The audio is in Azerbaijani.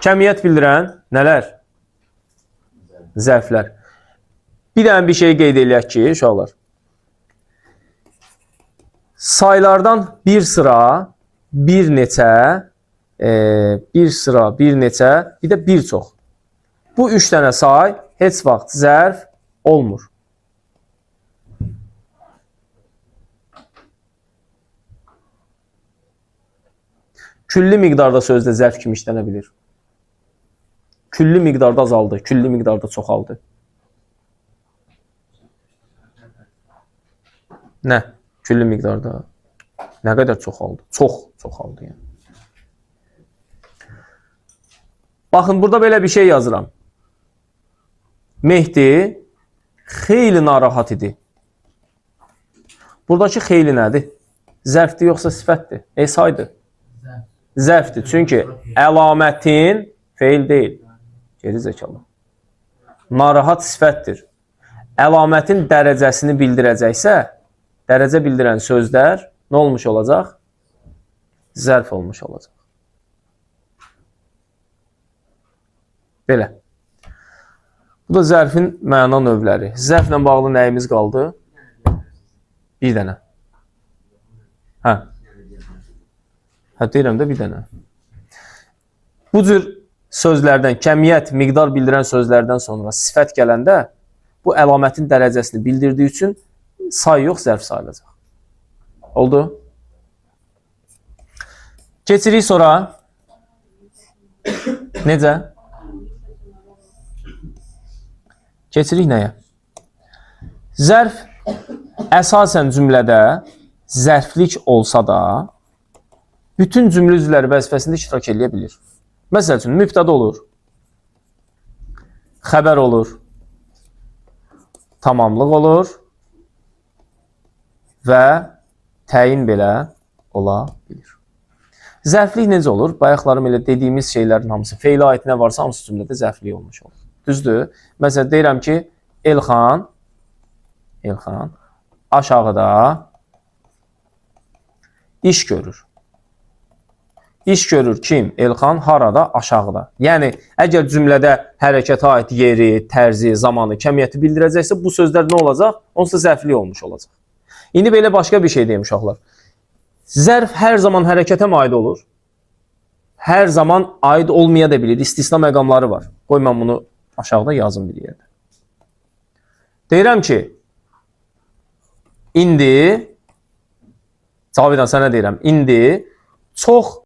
Kəmiyyət bildirən nələr? Zərflər. Bir dənə bir şey qeyd eləyək ki, uşaqlar. Saylardan bir sıra, bir neçə, bir sıra, bir neçə, bir də bir çox. Bu üç dənə say heç vaxt zərf olmur. Külli miqdarda sözdə zərf kimi işlənə bilir. Külli miqdarda azaldı, külli miqdarda çoxaldı. Nə? Külli miqdarda. Nə qədər çoxaldı? Çox çoxaldı yəni. Baxın, burada belə bir şey yazıram. Mehdi xeyli narahat idi. Buradakı xeyli nədir? Zərfdir yoxsa sifətdir? Saydır. Zərfdir. Çünki əlamətin feil deyil. Geri zəkalı. Narahat sifətdir. Əlamətin dərəcəsini bildirəcəksə, dərəcə bildirən sözlər nə olmuş olacaq? Zərf olmuş olacaq. Belə. Bu da zərfin məna növləri. Zərflə bağlı nəyimiz qaldı? Bir dənə. Hə, deyirəm də bir dənə. Bu cür sözlərdən, kəmiyyət, miqdar bildirən sözlərdən sonra sifət gələndə bu əlamətin dərəcəsini bildirdiyi üçün say yox, zərf sayılacaq. Oldu? Keçirik sonra. Necə? Keçirik nəyə? Zərf əsasən cümlədə zərflik olsa da bütün cümlə üzvləri vəzifəsində iştirak edə bilir. Məsəl üçün, mübtəda olur, xəbər olur, tamamlıq olur və təyin belə ola bilir. Zərflik necə olur? Bayaqlarım elə dediyimiz şeylərin hamısı, feylə aid nə varsa hamısı cümlədə zərflik olmuş olur. Düzdür? Məsələn, deyirəm ki, Elxan aşağıda iş görür. İş görür kim? Elxan harada? Aşağıda. Yəni, əgər cümlədə hərəkətə aid yeri, tərzi, zamanı, kəmiyyəti bildirəcəksə, bu sözlər nə olacaq? Onsuz da zərflik olmuş olacaq. İndi belə başqa bir şey deyim uşaqlar. Zərf hər zaman hərəkətə mi aid olur? Hər zaman aid olmaya da bilir. İstisna məqamları var. Qoy mən bunu aşağıda yazım bir yerdə. Deyirəm ki, indi, Cavidan sənə deyirəm, indi çox